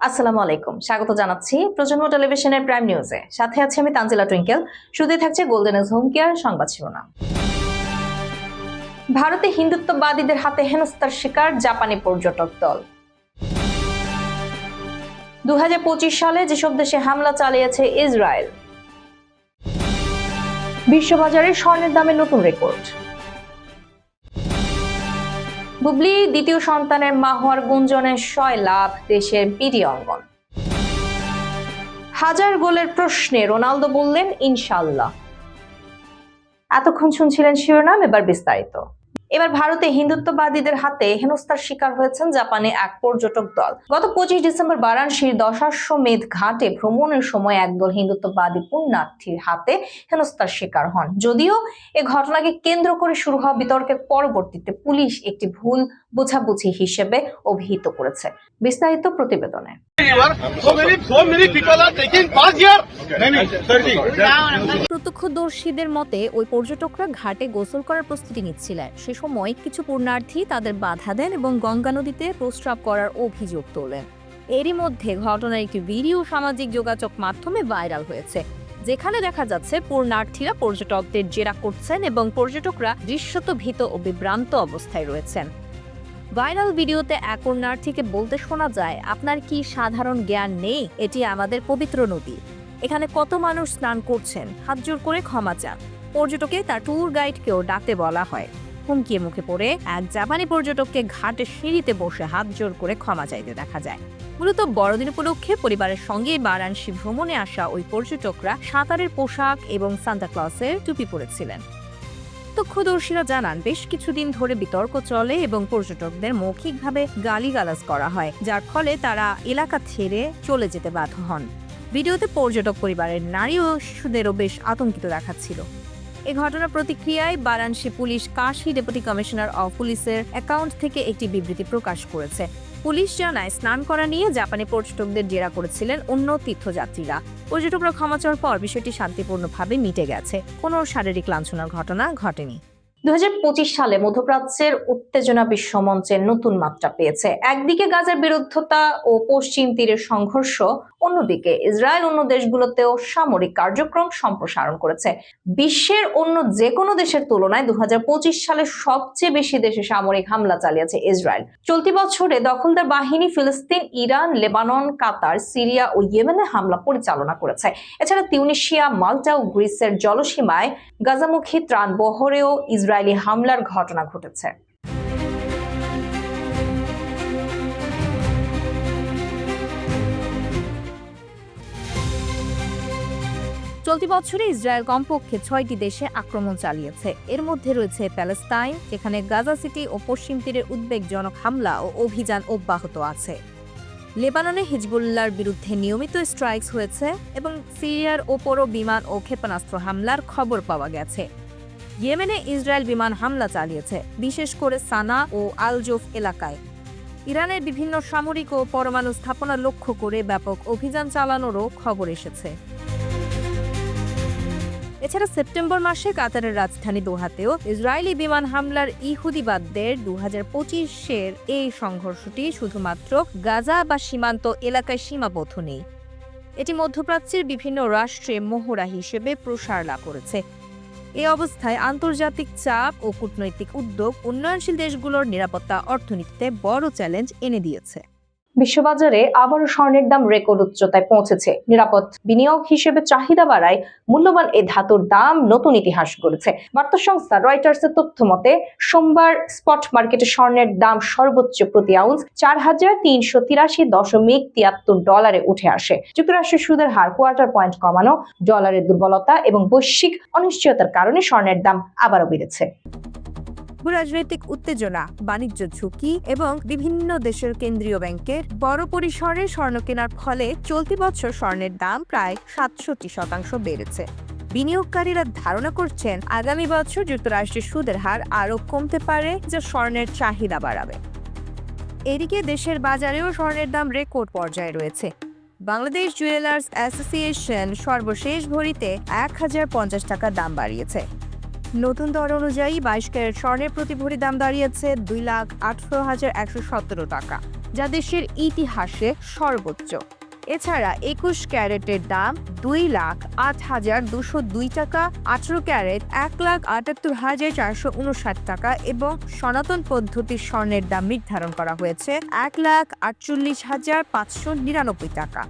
আসসালামু আলাইকুম, স্বাগত জানাচ্ছি প্রজন্ম টেলিভিশনের প্রাইম নিউজে। সাথে আছে আমি তানজিলা টুইঙ্কেল। শুরুতে থাকছে গোল্ডেন এজ হোম কেয়ার সংবাদ শিরোনাম। ভারতে হিন্দুত্ববাদীদের হাতে হেনস্থার শিকার জাপানি পর্যটক দল। 2025 সালে যেসব দেশে হামলা চালিয়েছে ইসরায়েল। বিশ্ববাজারে স্বর্ণের দামে নতুন রেকর্ড। বুবলি দ্বিতীয় সন্তানের মা হওয়ার গুঞ্জনে 100 লাভ দেশের বিডি অঙ্গন। হাজার গোলের প্রশ্নে রোনালদো বললেন ইনশাআল্লাহ। এতক্ষণ শুনছিলেন শিরোনাম, এবার বিস্তারিত। এবার ভারতে হিন্দুত্ববাদীদের হাতে হেনস্থার শিকার হয়েছেন জাপানে এক পর্যটক দল। গত 25 ডিসেম্বর বারাণসীর দশাশ্বমেধ ঘাটে ভ্রমণের সময় একদল হিন্দুত্ববাদী পুণ্যার্থীর হাতে হেনস্থার শিকার হন। যদিও এ ঘটনাকে কেন্দ্র করে শুরু হওয়া বিতর্কের পরবর্তীতে পুলিশ একটি ভুল বোঝাবুঝি হিসেবে অভিহিত করেছে। বিস্তারিত প্রতিবেদনে। প্রত্যক্ষদর্শীদের মতে ওই পর্যটকরা ঘাটে গোসল করার প্রস্তুতি নিচ্ছিলেন। সে সময় কিছু পুণ্যার্থী তাদের বাধা দেন এবং গঙ্গা নদীতে প্রস্রাব করার অভিযোগ তোলেন। এরই মধ্যে ঘটনার একটি ভিডিও সামাজিক যোগাযোগ মাধ্যমে ভাইরাল হয়েছে, যেখানে দেখা যাচ্ছে পুণ্যার্থীরা পর্যটকদের জেরা করছেন এবং পর্যটকরা দৃশ্যত ভীত ও বিভ্রান্ত অবস্থায় রয়েছেন। ভাইরাল ভিডিওতে এক পুণ্যার্থীকে বলতে শোনা যায়, আপনার কি সাধারণ জ্ঞান নেই? এটি আমাদের পবিত্র নদী, এখানে কত মানুষ স্নান করছেন, হাত জোর করে ক্ষমা চান। পর্যটকে তার ট্যুর গাইডকেও ডাকতে বলা হয়। হুমকির মুখে পড়ে এক জাপানি পর্যটককে ঘাটের সিঁড়িতে বসে হাত জোর করে ক্ষমা চাইতে দেখা যায়। মূলত বড়দিন উপলক্ষে পরিবারের সঙ্গে বারাণসী ভ্রমণে আসা ওই পর্যটকরা সাঁতারের পোশাক এবং সান্তাক্লজের টুপি পরেছিলেন। প্রত্যক্ষদর্শীরা জানান, বেশ কিছুদিন ধরে বিতর্ক চলে এবং পর্যটকদের মৌখিকভাবে গালিগালাজ করা হয়, যার ফলে তারা এলাকা ছেড়ে চলে যেতে বাধ্য হন। ভিডিওতে পর্যটক পরিবারের নারী ও শিশুদেরও বেশ আতঙ্কিত দেখাচ্ছিল। এ ঘটনার প্রতিক্রিয়ায় Varanasi police Kashi deputy commissioner of পুলিশের অ্যাকাউন্ট থেকে একটি বিবৃতি প্রকাশ করেছে। পুলিশ জানায়, স্নান করা নিয়ে জাপানি পর্যটকদের জেরা করেছিলেন অন্য তীর্থযাত্রীরা। পর্যটকরা ক্ষমা চাওয়ার পর বিষয়টি শান্তিপূর্ণভাবে মিটে গেছে। কোনো শারীরিক লাঞ্ছনার ঘটনা ঘটেনি। 2025 সালে মধ্যপ্রাচ্যের উত্তেজনা বিশ্বমঞ্চের নতুন মাত্রা পেয়েছে। একদিকে গাজার বিরুদ্ধতা ও পশ্চিম তীরের সংঘর্ষ, অন্যদিকে ইসরায়েল অন্য দেশগুলোতেও সামরিক কার্যক্রম সম্প্রসারণ করেছে। বিশ্বের অন্য যে কোনো দেশের তুলনায় 2025 সালে সবচেয়ে বেশি দেশে সামরিক হামলা চালিয়েছে ইসরায়েল। চলতি বছরে দখলদার বাহিনী ফিলিস্তিন, ইরান, লেবানন, কাতার, সিরিয়া ও ইয়েমেনে হামলা পরিচালনা করেছে। এছাড়া তিউনিসিয়া, মাল্টা ও গ্রিসের জলসীমায় গাজামুখী ত্রাণ বহরেও ইসরায়েলি হামলার ঘটনা ঘটেছে। চলতি বছরে ইসরায়েল কমপক্ষে 6টি দেশে আক্রমণ চালিয়েছে। এর মধ্যে রয়েছে প্যালেস্তাইন, যেখানে গাজা সিটি ও পশ্চিম তীরের উদ্বেগজনক হামলা ও অভিযান অব্যাহত আছে। লেবাননে হিজবুল্লাহর বিরুদ্ধে নিয়মিত স্ট্রাইকস হয়েছে এবং সিরিয়ার ওপরও বিমান ও ক্ষেপণাস্ত্র হামলার খবর পাওয়া গেছে। ইয়েমেনে ইসরায়েল বিমান হামলা চালিয়েছে, বিশেষ করে সানা ও আল জোফ এলাকায়। ইরানের বিভিন্ন সামরিক ও পরমাণু স্থাপনা লক্ষ্য করে ব্যাপক অভিযান চালানোরও খবর এসেছে। এছাড়া সেপ্টেম্বর মাসে কাতারের রাজধানী দোহাতেও ইসরায়েলি বিমান হামলার ইহুদিবাদদের 2025-এর এই সংঘর্ষটি শুধুমাত্র গাজা বা সীমান্ত এলাকায় সীমাবদ্ধ নেই। এটি মধ্যপ্রাচ্যের বিভিন্ন রাষ্ট্রে মহড়া হিসেবে প্রসার লাভ করেছে। এই অবস্থায় আন্তর্জাতিক চাপ ও কূটনৈতিক উদ্যোগ উন্নয়নশীল দেশগুলোর নিরাপত্তা অর্থনীতিতে বড় চ্যালেঞ্জ এনে দিয়েছে। বিশ্ববাজারে আবারও স্বর্ণের দাম রেকর্ড উচ্চতায় পৌঁছেছে। নিরাপদ বিনিয়োগ হিসেবে চাহিদা বাড়ায় মূল্যবান এ ধাতুর দাম নতুন ইতিহাস গড়েছে। বার্তা সংস্থা রয়টার্সের তথ্য মতে সোমবার স্পট মার্কেটে স্বর্ণের দাম সর্বোচ্চ প্রতি আউন্স 4,383.73 ডলারে উঠে আসে। যুক্তরাষ্ট্রের সুদের হার কোয়ার্টার পয়েন্ট কমানো, ডলারের দুর্বলতা এবং বৈশ্বিক অনিশ্চয়তার কারণে স্বর্ণের দাম আবারও বেড়েছে। রাজনৈতিক উত্তেজনা, বাণিজ্য ঝুঁকি এবং বিভিন্ন দেশের কেন্দ্রীয় ব্যাংকের বড় পরিসরে স্বর্ণ কেনার ফলে চলতি বছর স্বর্ণের দাম প্রায় 67% বেড়েছে। বিনিয়োগকারীরা ধারণা করছেন, আগামী বছর যুক্তরাষ্ট্রের সুদের হার আরও কমতে পারে, যা স্বর্ণের চাহিদা বাড়াবে। এদিকে দেশের বাজারেও স্বর্ণের দাম রেকর্ড পর্যায়ে রয়েছে। বাংলাদেশ জুয়েলার্স অ্যাসোসিয়েশন সর্বশেষ ভরিতে 1050 টাকা দাম বাড়িয়েছে। নতুন দর অনুযায়ী 22 ক্যারেট স্বর্ণের প্রতি ভরি দাম দাঁড়িয়েছে 2,18,117 টাকা। যা দেশের ইতিহাসে সর্বোচ্চ। এছাড়া 21 ক্যারেটের দাম 2,08,202 টাকা, 18 ক্যারেট 1,78,459 টাকা এবং সনাতন পদ্ধতির স্বর্ণের দাম নির্ধারণ করা হয়েছে 1,48,599 টাকা।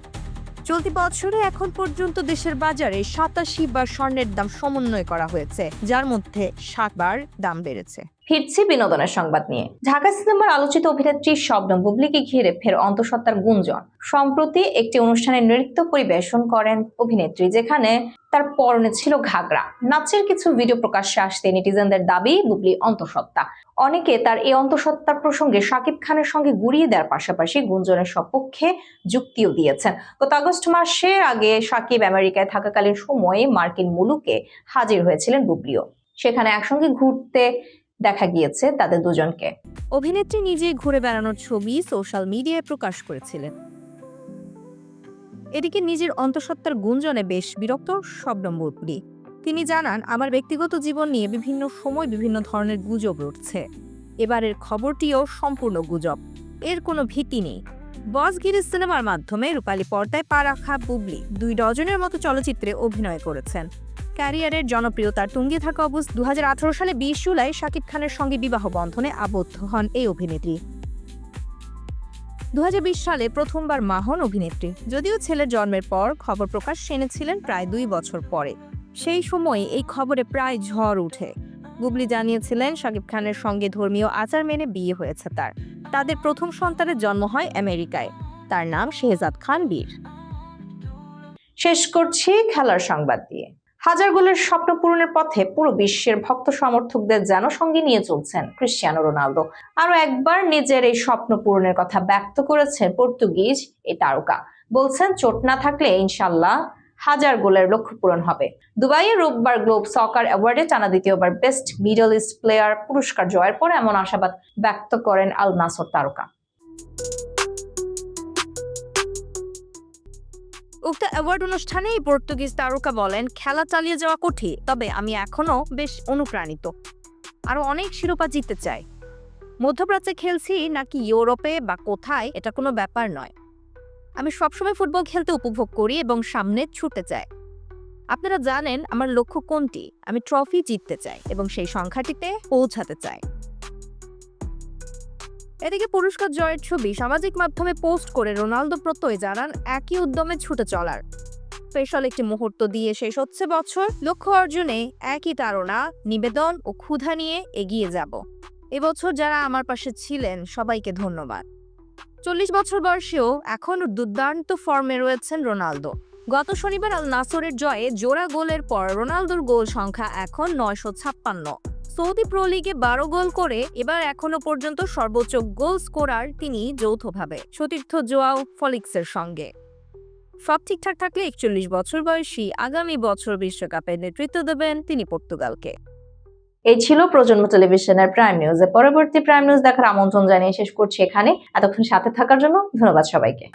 চলতি বছরে এখন পর্যন্ত দেশের বাজারে 87 বার স্বর্ণের দাম সমন্বয় করা হয়েছে, যার মধ্যে 7 বার দাম বেড়েছে। ফিরছি বিনোদনের সংবাদ নিয়ে। ঢাকা সিনেমার আলোচিত অভিনেত্রী শবনম বুবলিকে ঘিরে ফের অন্তঃসত্ত্বার গুঞ্জন। সম্প্রতি একটি অনুষ্ঠানে নৃত্য পরিবেশন করেন অভিনেত্রী, যেখানে তার পরনে ছিল ঘাগরা। নাচের কিছু ভিডিও প্রকাশ্যে আসতে নেটিজেনদের দাবি বুবলি অন্তঃসত্ত্বা। অনেকে তার এই অন্তঃসত্ত্বার প্রসঙ্গে শাকিব খানের সঙ্গে গুড়িয়ে দেওয়ার পাশাপাশি গুঞ্জনের সপক্ষে যুক্তিও দিয়েছেন। গত আগস্ট মাসের আগে শাকিব আমেরিকায় থাকাকালীন সময়ে মার্কিন মুলুকে হাজির হয়েছিলেন বুবলিও। সেখানে একসঙ্গে ঘুরতে দেখা গিয়েছে তাদের দুজনকে। অভিনেত্রী নিজে ঘুরে বেড়ানোর ছবি সোশ্যাল মিডিয়ায় প্রকাশ করেছিলেন। এদিকে নিজের অন্তঃসত্ত্বার গুঞ্জনে বেশ বিরক্ত শবনম বুবলি। তিনি জানান, আমার ব্যক্তিগত জীবন নিয়ে বিভিন্ন সময় বিভিন্ন ধরনের গুজব উঠছে। এবারের খবরটিও সম্পূর্ণ গুজব, এর কোনো ভিত্তি নেই। বসগিরি সিনেমার মাধ্যমে রূপালী পর্দায় পা রাখা বুবলি 2 ডজনের মতো চলচ্চিত্রে অভিনয় করেছেন। ক্যারিয়ারের জনপ্রিয়তার তুঙ্গে থাকা অবস্থা 2018 সালে 20 জুলাই শাকিব খানের সঙ্গে বিবাহ বন্ধনে আবদ্ধ হন এই অভিনেত্রী। 2020 সালে প্রথমবার মা হন অভিনেত্রী। যদিও ছেলের জন্মের পর খবর প্রকাশ এনেছিলেন প্রায় 2 বছর পরে। সেই সময়ে এই খবরে প্রায় ঝড় উঠে। বুবলি জানিয়েছিলেন শাকিব খানের সঙ্গে ধর্মীয় আচার মেনে বিয়ে হয়েছে তার। তাদের প্রথম সন্তানের জন্ম হয় আমেরিকায়। তার নাম শেহজাদ খান বীর। শেষ করছি খেলার সংবাদ দিয়ে। হাজার গোলের স্বপ্ন পূরণের পথে পুরো বিশ্বের ভক্ত সমর্থকদের যেন সঙ্গে নিয়ে চলছেন ক্রিশ্চিয়ানো রোনালদো। আরো একবার নিজের এই স্বপ্ন পূরণের কথা ব্যক্ত করেছেন পর্তুগিজ এই তারকা। বলছেন, চোট না থাকলে ইনশাল্লাহ 1000 গোলের লক্ষ্য পূরণ হবে। দুবাইয়ে রোববার গ্লোব সকার অ্যাওয়ার্ডে টানা দ্বিতীয়বার বেস্ট মিডল ইস্ট প্লেয়ার পুরস্কার জয়ের পর এমন আশাবাদ ব্যক্ত করেন আল নাসর তারকা। উক্ত অ্যাওয়ার্ড অনুষ্ঠানে পর্তুগিজ তারকা বলেন, খেলা চালিয়ে যাওয়া কঠিন, তবে আমি এখনো বেশ অনুপ্রাণিত। আরো অনেক শিরোপা জিততে চাই। মধ্যপ্রাচ্যে খেলছি নাকি ইউরোপে বা কোথায়, এটা কোনো ব্যাপার নয়। আমি সবসময় ফুটবল খেলতে উপভোগ করি এবং সামনে ছুটতে চাই। আপনারা জানেন আমার লক্ষ্য কোনটি। আমি ট্রফি জিততে চাই এবং সেই সংখ্যাটিতে পৌঁছাতে চাই। এদিকে পুরস্কার জয়ের ছবি সামাজিক মাধ্যমে পোস্ট করে রোনালদো প্রত্যয় জানান, একই উদ্যমে ছুটে চলার। স্পেশাল একটি মুহূর্ত দিয়ে শেষ হচ্ছে বছর। লক্ষ্য অর্জনে একই তাড়না, নিবেদন ও ক্ষুধা নিয়ে এগিয়ে যাব। এবছর যারা আমার পাশে ছিলেন সবাইকে ধন্যবাদ। 40 বছর বয়সেও এখনও দুর্দান্ত ফর্মে রয়েছেন রোনালদো। গত শনিবার আল নাসরের জয়ে জোড়া গোলের পর রোনালদোর গোল সংখ্যা এখন 956। সৌদি প্রো লিগে 12 গোল করে এবার এখনো পর্যন্ত সর্বোচ্চ গোল স্কোরার তিনি যৌথভাবে সতীর্থ জোয়াও ফেলিক্সের সঙ্গে। সব ঠিকঠাক থাকলে 41 বছর বয়সী আগামী বছর বিশ্বকাপের নেতৃত্ব দেবেন তিনি পর্তুগালকে। এই ছিল প্রজন্ম টেলিভিশনের প্রাইম নিউজ। পরবর্তী প্রাইম নিউজ দেখার আমন্ত্রণ জানিয়ে শেষ করছি এখানে। এতক্ষণ সাথে থাকার জন্য ধন্যবাদ সবাইকে।